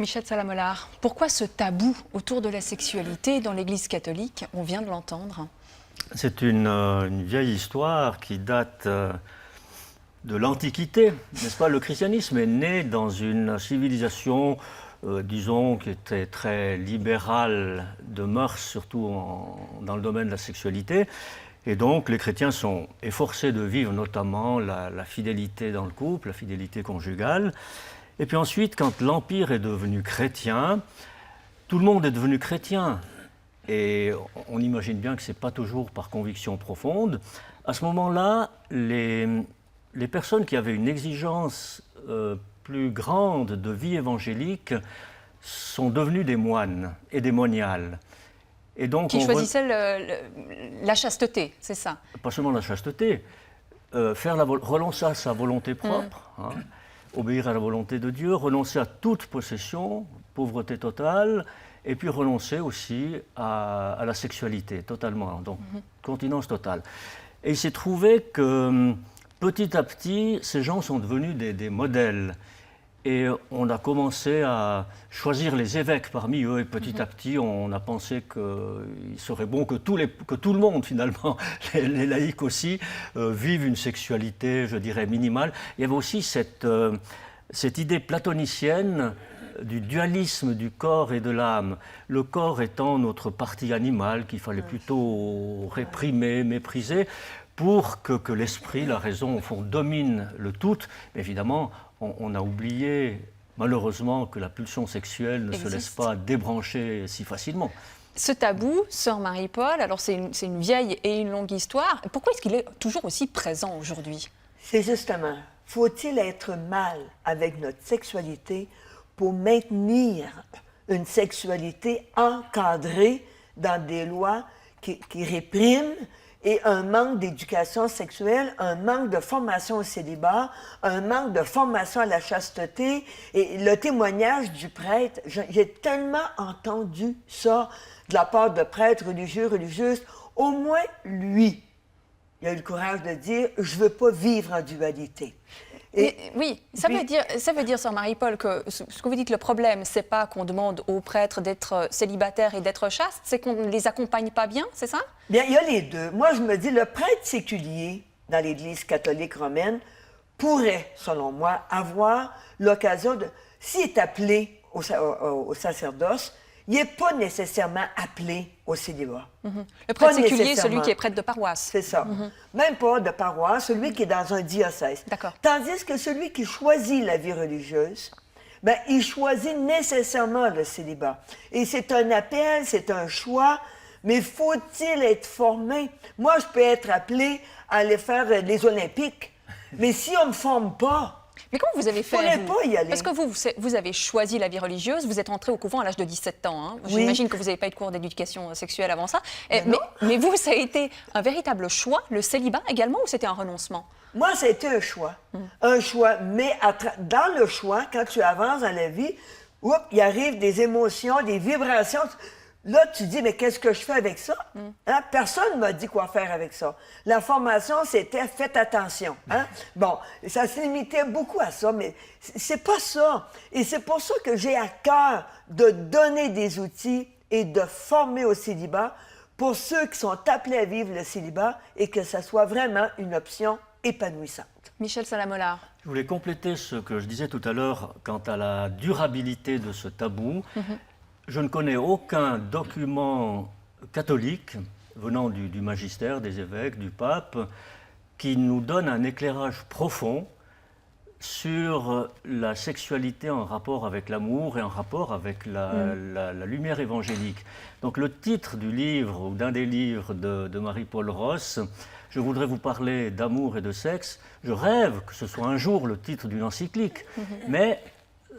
Michel Salamolar, pourquoi ce tabou autour de la sexualité dans l'Église catholique? On vient de l'entendre. C'est une vieille histoire qui date de l'Antiquité, n'est-ce pas? Le christianisme est né dans une civilisation, disons, qui était très libérale de mœurs, surtout dans le domaine de la sexualité. Et donc, les chrétiens sont efforcés de vivre notamment la fidélité dans le couple, la fidélité conjugale. Et puis ensuite, quand l'Empire est devenu chrétien, tout le monde est devenu chrétien. Et on imagine bien que ce n'est pas toujours par conviction profonde. À ce moment-là, les personnes qui avaient une exigence plus grande de vie évangélique sont devenues des moines et des moniales. Et donc qui choisissaient la chasteté, c'est ça? Pas seulement la chasteté, renoncer à sa volonté propre, obéir à la volonté de Dieu, renoncer à toute possession, pauvreté totale, et puis renoncer aussi à la sexualité, totalement, donc continence totale. Et il s'est trouvé que petit à petit, ces gens sont devenus des modèles. Et on a commencé à choisir les évêques parmi eux, et petit à petit, on a pensé qu'il serait bon que tout le monde, finalement, les laïcs aussi, vivent une sexualité, je dirais, minimale. Il y avait aussi cette idée platonicienne du dualisme du corps et de l'âme. Le corps étant notre partie animale qu'il fallait plutôt réprimer, mépriser, pour que l'esprit, la raison, au fond, domine le tout. Mais évidemment, on a oublié, malheureusement, que la pulsion sexuelle ne se laisse pas débrancher si facilement. Ce tabou, sœur Marie-Paul, alors c'est une vieille et une longue histoire. Pourquoi est-ce qu'il est toujours aussi présent aujourd'hui? C'est justement, faut-il être mal avec notre sexualité pour maintenir une sexualité encadrée dans des lois qui répriment, et un manque d'éducation sexuelle, un manque de formation au célibat, un manque de formation à la chasteté. Et le témoignage du prêtre, j'ai tellement entendu ça de la part de prêtres religieux, religieuses. Au moins, lui, il a eu le courage de dire « je ne veux pas vivre en dualité ». Oui, ça veut dire, sœur Marie-Paul, que ce que vous dites, le problème, c'est pas qu'on demande aux prêtres d'être célibataires et d'être chastes, c'est qu'on ne les accompagne pas bien, c'est ça? Bien, il y a les deux. Moi, je me dis, le prêtre séculier dans l'Église catholique romaine pourrait, selon moi, avoir l'occasion de, s'il est appelé au sacerdoce, il n'est pas nécessairement appelé au célibat. Le prêtre séculier, celui qui est prêtre de paroisse. C'est ça. Même pas de paroisse, celui qui est dans un diocèse. D'accord. Tandis que celui qui choisit la vie religieuse, ben, il choisit nécessairement le célibat. Et c'est un appel, c'est un choix, mais faut-il être formé? Moi, je peux être appelé à aller faire les Olympiques, mais si on ne me forme pas, mais comment vous avez fait? Pas y aller. Parce que vous avez choisi la vie religieuse, vous êtes entré au couvent à l'âge de 17 ans. Hein. Oui. J'imagine que vous n'avez pas eu de cours d'éducation sexuelle avant ça. Non. Mais vous, ça a été un véritable choix, le célibat également, ou c'était un renoncement? Moi, ça a été un choix. Un choix, mais dans le choix, quand tu avances dans la vie, il arrive des émotions, des vibrations. Là, tu dis, mais qu'est-ce que je fais avec ça? Hein? Personne ne m'a dit quoi faire avec ça. La formation, c'était « faites attention ». Hein? Bon, ça se limitait beaucoup à ça, mais c'est pas ça. Et c'est pour ça que j'ai à cœur de donner des outils et de former au célibat pour ceux qui sont appelés à vivre le célibat et que ça soit vraiment une option épanouissante. Michel Salamolar. Je voulais compléter ce que je disais tout à l'heure quant à la durabilité de ce tabou. Je ne connais aucun document catholique venant du magistère, des évêques, du pape, qui nous donne un éclairage profond sur la sexualité en rapport avec l'amour et en rapport avec la lumière évangélique. Donc le titre du livre, ou d'un des livres de Marie-Paul Ross, je voudrais vous parler d'amour et de sexe. Je rêve que ce soit un jour le titre d'une encyclique, mais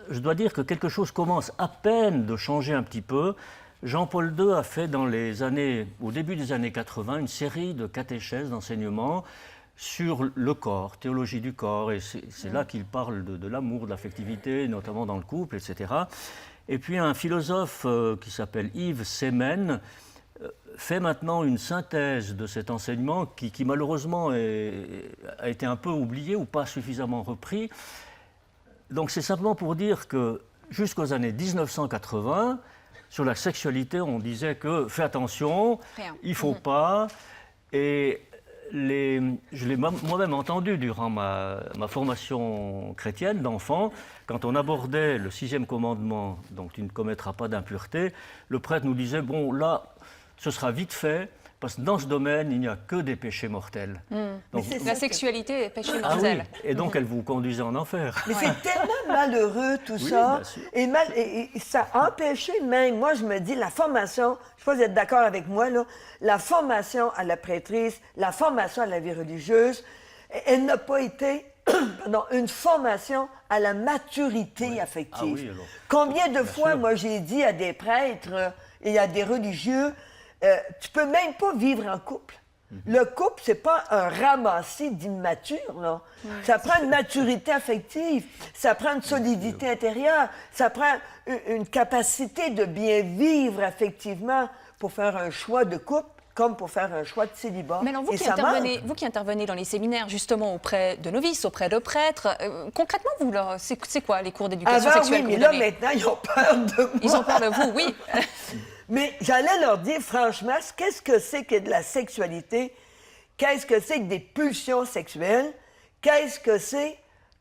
je dois dire que quelque chose commence à peine de changer un petit peu. Jean-Paul II a fait au début des années 80 une série de catéchèses, d'enseignements sur le corps, théologie du corps, et c'est là qu'il parle de l'amour, de l'affectivité, notamment dans le couple, etc. Et puis un philosophe qui s'appelle Yves Semen fait maintenant une synthèse de cet enseignement qui malheureusement a été un peu oublié ou pas suffisamment repris. Donc c'est simplement pour dire que jusqu'aux années 1980, sur la sexualité, on disait que fais attention, Rien. il ne faut pas. Et je l'ai moi-même entendu durant ma formation chrétienne d'enfant, quand on abordait le 6e commandement, donc tu ne commettras pas d'impureté, le prêtre nous disait, bon là, ce sera vite fait, parce que dans ce domaine, il n'y a que des péchés mortels. Donc, La sexualité est péché ah oui, mortel. et donc elle vous conduisait en enfer. Mais c'est tellement malheureux tout Oui, ça. bien sûr. Et ça a empêché même, moi je me dis, la formation, je ne sais pas si vous êtes d'accord avec moi, là, la formation à la prêtrise, la formation à la vie religieuse, elle n'a pas été une formation à la maturité affective. Ah oui, alors. Combien de Bien fois, sûr. moi j'ai dit à des prêtres et à des religieux, tu peux même pas vivre en couple. Le couple, c'est pas un ramassis d'immatures, là. Ça prend une maturité affective, ça prend une solidité intérieure, ça prend une capacité de bien vivre affectivement pour faire un choix de couple comme pour faire un choix de célibat. Mais alors, Et ça manque. vous qui intervenez dans les séminaires, justement, auprès de novices, auprès de prêtres, concrètement, vous, c'est quoi les cours d'éducation Avant, sexuelle oui, que mais vous là, donnez? maintenant, ils ont peur de moi. Ils ont peur de vous, oui. Mais j'allais leur dire, franchement, qu'est-ce que c'est que de la sexualité? Qu'est-ce que c'est que des pulsions sexuelles? Qu'est-ce que c'est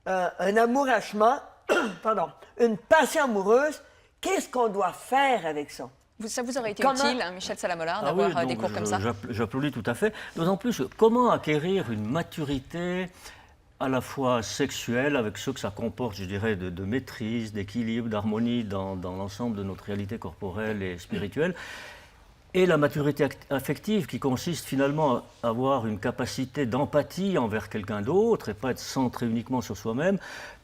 un amourachement? Pardon, une passion amoureuse? Qu'est-ce qu'on doit faire avec ça? Ça vous aurait été Comment- utile, hein, Michel Salamolard, Ah d'avoir oui, des donc cours comme ça? J'applaudis tout à fait. D'autant plus, comment acquérir une maturité à la fois sexuelle, avec ce que ça comporte, je dirais, de maîtrise, d'équilibre, d'harmonie dans l'ensemble de notre réalité corporelle et spirituelle, et la maturité affective qui consiste finalement à avoir une capacité d'empathie envers quelqu'un d'autre et pas être centré uniquement sur soi-même,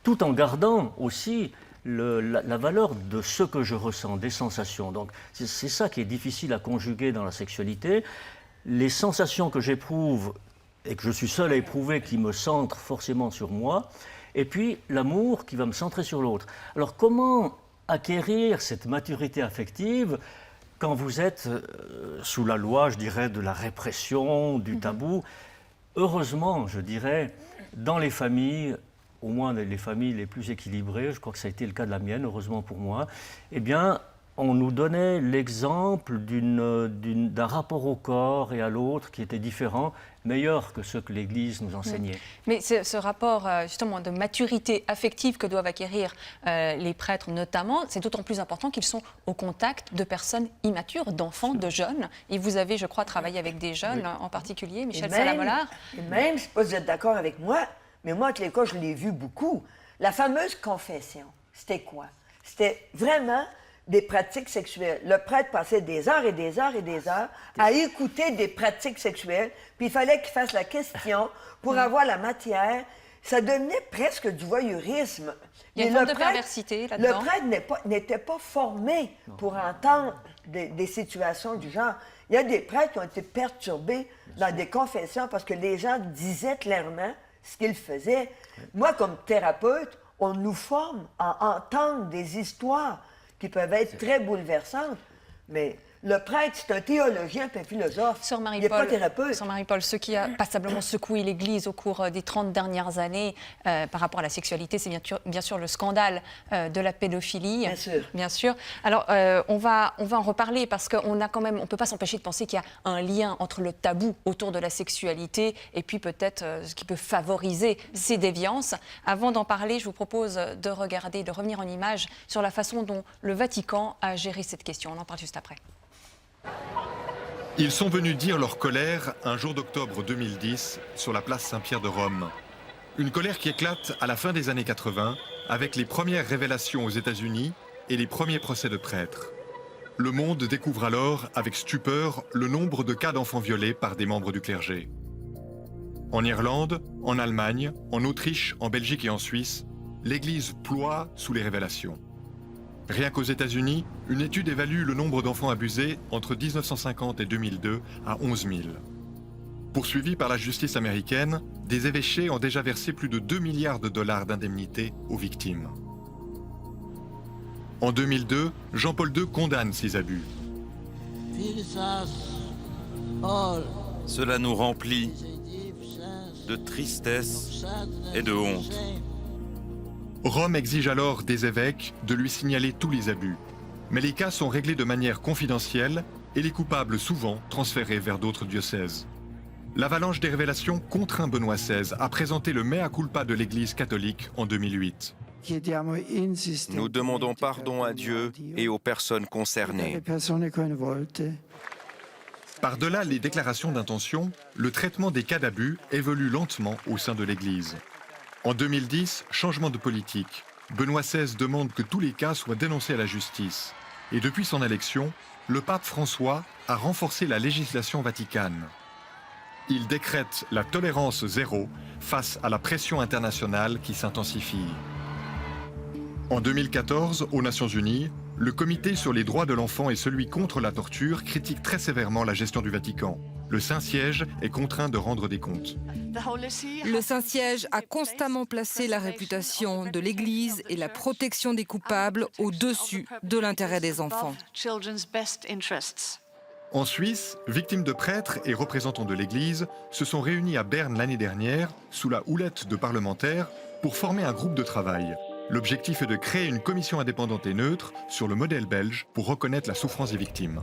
tout en gardant aussi la valeur de ce que je ressens, des sensations. Donc c'est ça qui est difficile à conjuguer dans la sexualité. Les sensations que j'éprouve et que je suis seul à éprouver qui me centrent forcément sur moi, et puis l'amour qui va me centrer sur l'autre. Alors comment acquérir cette maturité affective quand vous êtes sous la loi, je dirais, de la répression, du tabou? Heureusement, je dirais, dans les familles, au moins les familles les plus équilibrées, je crois que ça a été le cas de la mienne, heureusement pour moi, eh bien, on nous donnait l'exemple d'un rapport au corps et à l'autre qui était différent, meilleur que ce que l'Église nous enseignait. Mais ce rapport, justement, de maturité affective que doivent acquérir les prêtres notamment, c'est d'autant plus important qu'ils sont au contact de personnes immatures, d'enfants, de jeunes. Et vous avez, je crois, travaillé avec des jeunes en particulier, Michel Salamolard. Et même, je ne sais pas si vous êtes d'accord avec moi, mais moi, à l'école, je l'ai vu beaucoup. La fameuse confession, c'était quoi? C'était vraiment des pratiques sexuelles. Le prêtre passait des heures et des heures et des heures à écouter des pratiques sexuelles, puis il fallait qu'il fasse la question pour avoir la matière. Ça devenait presque du voyeurisme. Il y a une Mais forme de perversité là-dedans. Le prêtre n'était pas formé pour entendre des situations du genre. Il y a des prêtres qui ont été perturbés dans des confessions parce que les gens disaient clairement ce qu'ils faisaient. Moi, comme thérapeute, on nous forme à entendre des histoires qui peuvent être très bouleversantes, mais le prêtre, c'est un théologien et un philosophe. Sœur Il n'est pas Marie-Paul, thérapeute. Sœur Marie-Paul, ce qui a passablement secoué l'Église au cours des 30 dernières années par rapport à la sexualité, c'est bien sûr le scandale de la pédophilie. Bien sûr. Bien sûr. Alors, on va en reparler parce qu'on a quand même, on ne peut pas s'empêcher de penser qu'il y a un lien entre le tabou autour de la sexualité et puis peut-être ce qui peut favoriser ces déviances. Avant d'en parler, je vous propose de regarder, de revenir en image sur la façon dont le Vatican a géré cette question. On en parle juste après. Ils sont venus dire leur colère un jour d'octobre 2010 sur la place Saint-Pierre de Rome. Une colère qui éclate à la fin des années 80 avec les premières révélations aux États-Unis et les premiers procès de prêtres. Le monde découvre alors avec stupeur le nombre de cas d'enfants violés par des membres du clergé. En Irlande, en Allemagne, en Autriche, en Belgique et en Suisse, l'Église ploie sous les révélations. Rien qu'aux États-Unis, une étude évalue le nombre d'enfants abusés entre 1950 et 2002 à 11 000. Poursuivis par la justice américaine, des évêchés ont déjà versé plus de 2 milliards de dollars d'indemnités aux victimes. En 2002, Jean-Paul II condamne ces abus. Cela nous remplit de tristesse et de honte. Rome exige alors des évêques de lui signaler tous les abus. Mais les cas sont réglés de manière confidentielle et les coupables souvent transférés vers d'autres diocèses. L'avalanche des révélations contraint Benoît XVI à présenter le mea culpa de l'Église catholique en 2008. Nous demandons pardon à Dieu et aux personnes concernées. Par-delà les déclarations d'intention, le traitement des cas d'abus évolue lentement au sein de l'Église. En 2010, changement de politique. Benoît XVI demande que tous les cas soient dénoncés à la justice. Et depuis son élection, le pape François a renforcé la législation vaticane. Il décrète la tolérance zéro face à la pression internationale qui s'intensifie. En 2014, aux Nations Unies, le Comité sur les droits de l'enfant et celui contre la torture critiquent très sévèrement la gestion du Vatican. Le Saint-Siège est contraint de rendre des comptes. Le Saint-Siège a constamment placé la réputation de l'Église et la protection des coupables au-dessus de l'intérêt des enfants. En Suisse, victimes de prêtres et représentants de l'Église se sont réunis à Berne l'année dernière, sous la houlette de parlementaires, pour former un groupe de travail. L'objectif est de créer une commission indépendante et neutre sur le modèle belge pour reconnaître la souffrance des victimes.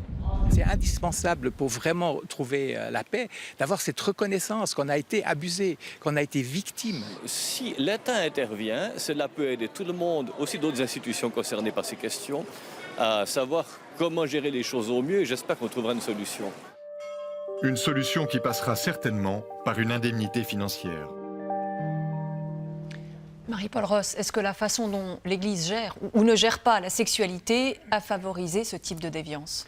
C'est indispensable pour vraiment trouver la paix, d'avoir cette reconnaissance qu'on a été abusé, qu'on a été victime. Si l'État intervient, cela peut aider tout le monde, aussi d'autres institutions concernées par ces questions, à savoir comment gérer les choses au mieux et j'espère qu'on trouvera une solution. Une solution qui passera certainement par une indemnité financière. Marie-Paul Ross, est-ce que la façon dont l'Église gère ou ne gère pas la sexualité a favorisé ce type de déviance?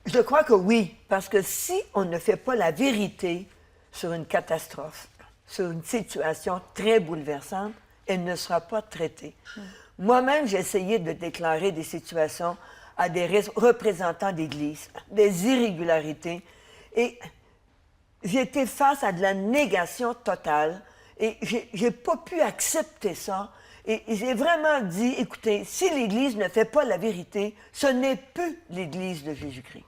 Je crois que oui, parce que si on ne fait pas la vérité sur une catastrophe, sur une situation très bouleversante, elle ne sera pas traitée. Moi-même, j'ai essayé de déclarer des situations à des représentants d'Église, des irrégularités, et j'étais face à de la négation totale. Et j'ai pas pu accepter ça. Et j'ai vraiment dit, écoutez, si l'Église ne fait pas la vérité, ce n'est plus l'Église de Jésus-Christ.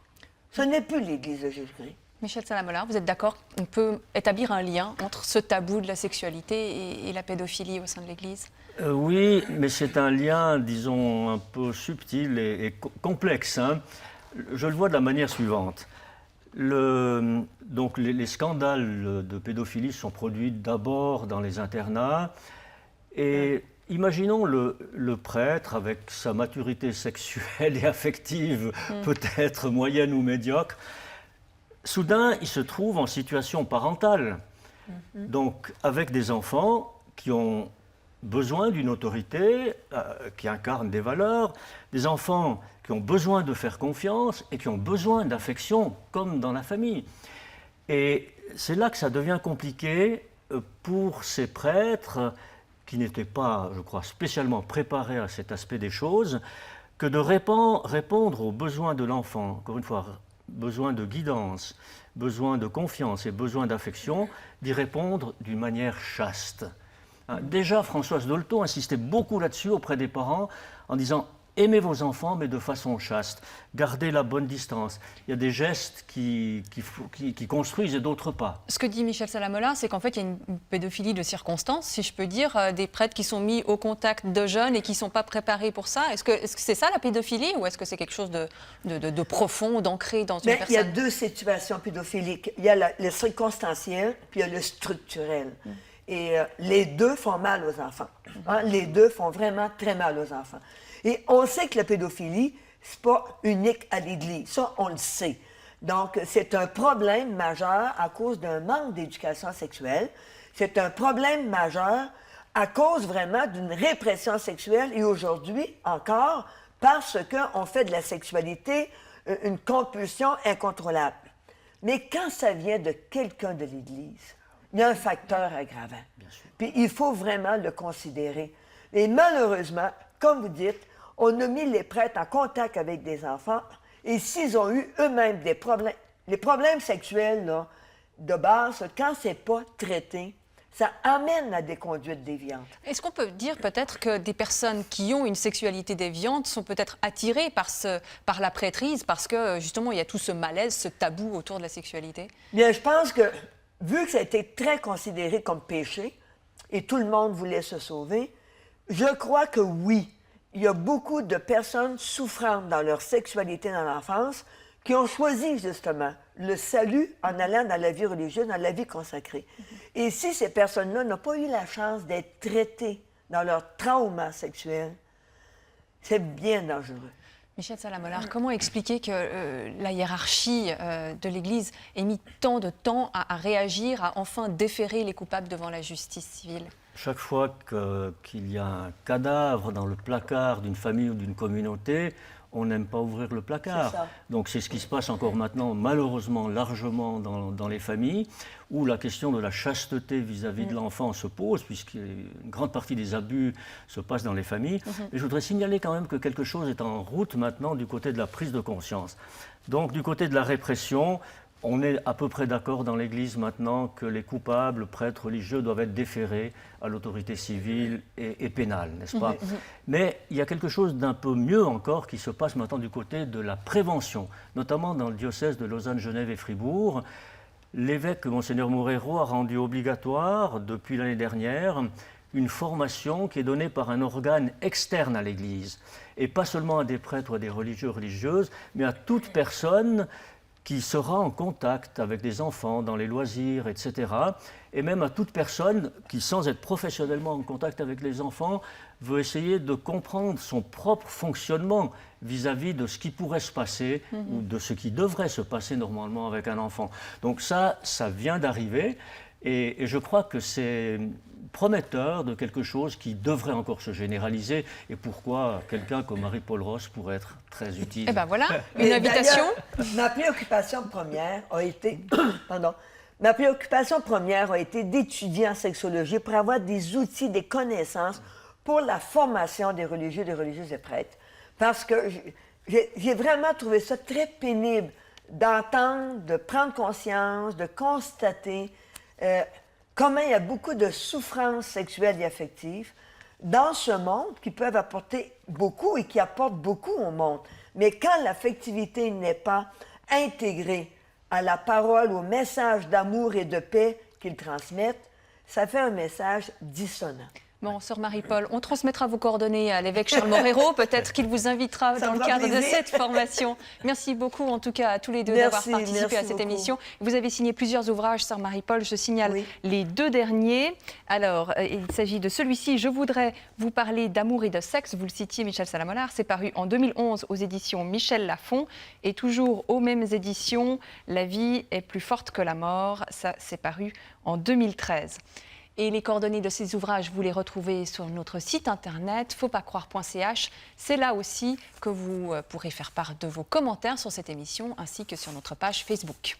Ce n'est plus l'Église de Jésus-Christ. Michel Salamola, vous êtes d'accord? On peut établir un lien entre ce tabou de la sexualité et la pédophilie au sein de l'Église? Oui, mais c'est un lien, disons, un peu subtil et complexe, hein. Je le vois de la manière suivante. Donc les scandales de pédophilie sont produits d'abord dans les internats et imaginons le prêtre avec sa maturité sexuelle et affective peut-être moyenne ou médiocre. Soudain, il se trouve en situation parentale, donc avec des enfants qui ont besoin d'une autorité, qui incarne des valeurs, des enfants qui ont besoin de faire confiance et qui ont besoin d'affection, comme dans la famille. Et c'est là que ça devient compliqué pour ces prêtres qui n'étaient pas, je crois, spécialement préparés à cet aspect des choses, que de répondre aux besoins de l'enfant. Encore une fois, besoin de guidance, besoin de confiance et besoin d'affection, d'y répondre d'une manière chaste. Déjà, Françoise Dolto insistait beaucoup là-dessus auprès des parents en disant « aimez vos enfants, mais de façon chaste, gardez la bonne distance ». Il y a des gestes qui construisent et d'autres pas. Ce que dit Michel Salamola, c'est qu'en fait, il y a une pédophilie de circonstances, si je peux dire, des prêtres qui sont mis au contact de jeunes et qui ne sont pas préparés pour ça. Est-ce que c'est ça la pédophilie ou est-ce que c'est quelque chose de profond, d'ancré dans une personne? Il y a deux situations pédophiliques. Il y a le circonstanciel, puis il y a le structurel. Et les deux font mal aux enfants. Hein? Les deux font vraiment très mal aux enfants. Et on sait que la pédophilie, c'est pas unique à l'Église. Ça, on le sait. Donc, c'est un problème majeur à cause d'un manque d'éducation sexuelle. C'est un problème majeur à cause vraiment d'une répression sexuelle et aujourd'hui encore parce qu'on fait de la sexualité une compulsion incontrôlable. Mais quand ça vient de quelqu'un de l'Église, il y a un facteur aggravant. Puis il faut vraiment le considérer. Et malheureusement, comme vous dites, on a mis les prêtres en contact avec des enfants et s'ils ont eu eux-mêmes des problèmes, les problèmes sexuels là, de base, quand c'est pas traité, ça amène à des conduites déviantes. Est-ce qu'on peut dire peut-être que des personnes qui ont une sexualité déviante sont peut-être attirées par la prêtrise parce que justement il y a tout ce malaise, ce tabou autour de la sexualité? Bien, je pense que vu que ça a été très considéré comme péché et tout le monde voulait se sauver, Je crois que oui. Il y a beaucoup de personnes souffrantes dans leur sexualité dans l'enfance qui ont choisi justement le salut en allant dans la vie religieuse, dans la vie consacrée. Et si ces personnes-là n'ont pas eu la chance d'être traitées dans leur trauma sexuel, c'est bien dangereux. Michel Salamolard, comment expliquer que la hiérarchie de l'Église ait mis tant de temps à réagir, à enfin déférer les coupables devant la justice civile? Chaque fois qu'il y a un cadavre dans le placard d'une famille ou d'une communauté, on n'aime pas ouvrir le placard. Donc c'est ce qui se passe encore maintenant, malheureusement, largement dans les familles, où la question de la chasteté vis-à-vis de l'enfant se pose, puisqu'une grande partie des abus se passent dans les familles. Et je voudrais signaler quand même que quelque chose est en route maintenant du côté de la prise de conscience. Donc du côté de la répression, on est à peu près d'accord dans l'Église maintenant que les coupables, prêtres religieux, doivent être déférés à l'autorité civile et pénale, n'est-ce pas? Mais il y a quelque chose d'un peu mieux encore qui se passe maintenant du côté de la prévention, notamment dans le diocèse de Lausanne, Genève et Fribourg. L'évêque Monseigneur Moreiro a rendu obligatoire, depuis l'année dernière, une formation qui est donnée par un organe externe à l'Église, et pas seulement à des prêtres ou à des religieux, religieuses, mais à toute personne qui sera en contact avec des enfants dans les loisirs, etc. Et même à toute personne qui, sans être professionnellement en contact avec les enfants, veut essayer de comprendre son propre fonctionnement vis-à-vis de ce qui pourrait se passer ou de ce qui devrait se passer normalement avec un enfant. Donc ça vient d'arriver et je crois que c'est prometteur de quelque chose qui devrait encore se généraliser et pourquoi quelqu'un comme Marie-Paul Ross pourrait être très utile. Eh bien voilà, une invitation. Ma préoccupation première a été, ma préoccupation première a été d'étudier en sexologie pour avoir des outils, des connaissances pour la formation des religieux, des religieuses et prêtres. Parce que j'ai vraiment trouvé ça très pénible d'entendre, de prendre conscience, de constater comment il y a beaucoup de souffrances sexuelles et affectives dans ce monde qui peuvent apporter beaucoup et qui apportent beaucoup au monde. Mais quand l'affectivité n'est pas intégrée à la parole, au message d'amour et de paix qu'ils transmettent, ça fait un message dissonant. Bon, sœur Marie-Paul, on transmettra vos coordonnées à l'évêque Charles Moreiro. Peut-être qu'il vous invitera dans le cadre de cette formation. Merci beaucoup, en tout cas, à tous les deux d'avoir participé à cette émission. Vous avez signé plusieurs ouvrages, sœur Marie-Paul. Je signale les deux derniers. Alors, il s'agit de celui-ci. Je voudrais vous parler d'amour et de sexe. Vous le citiez, Michel Salamolard. C'est paru en 2011 aux éditions Michel Lafon. Et toujours aux mêmes éditions, La vie est plus forte que la mort. Ça, c'est paru en 2013. Et les coordonnées de ces ouvrages, vous les retrouvez sur notre site internet fautpascroire.ch. C'est là aussi que vous pourrez faire part de vos commentaires sur cette émission ainsi que sur notre page Facebook.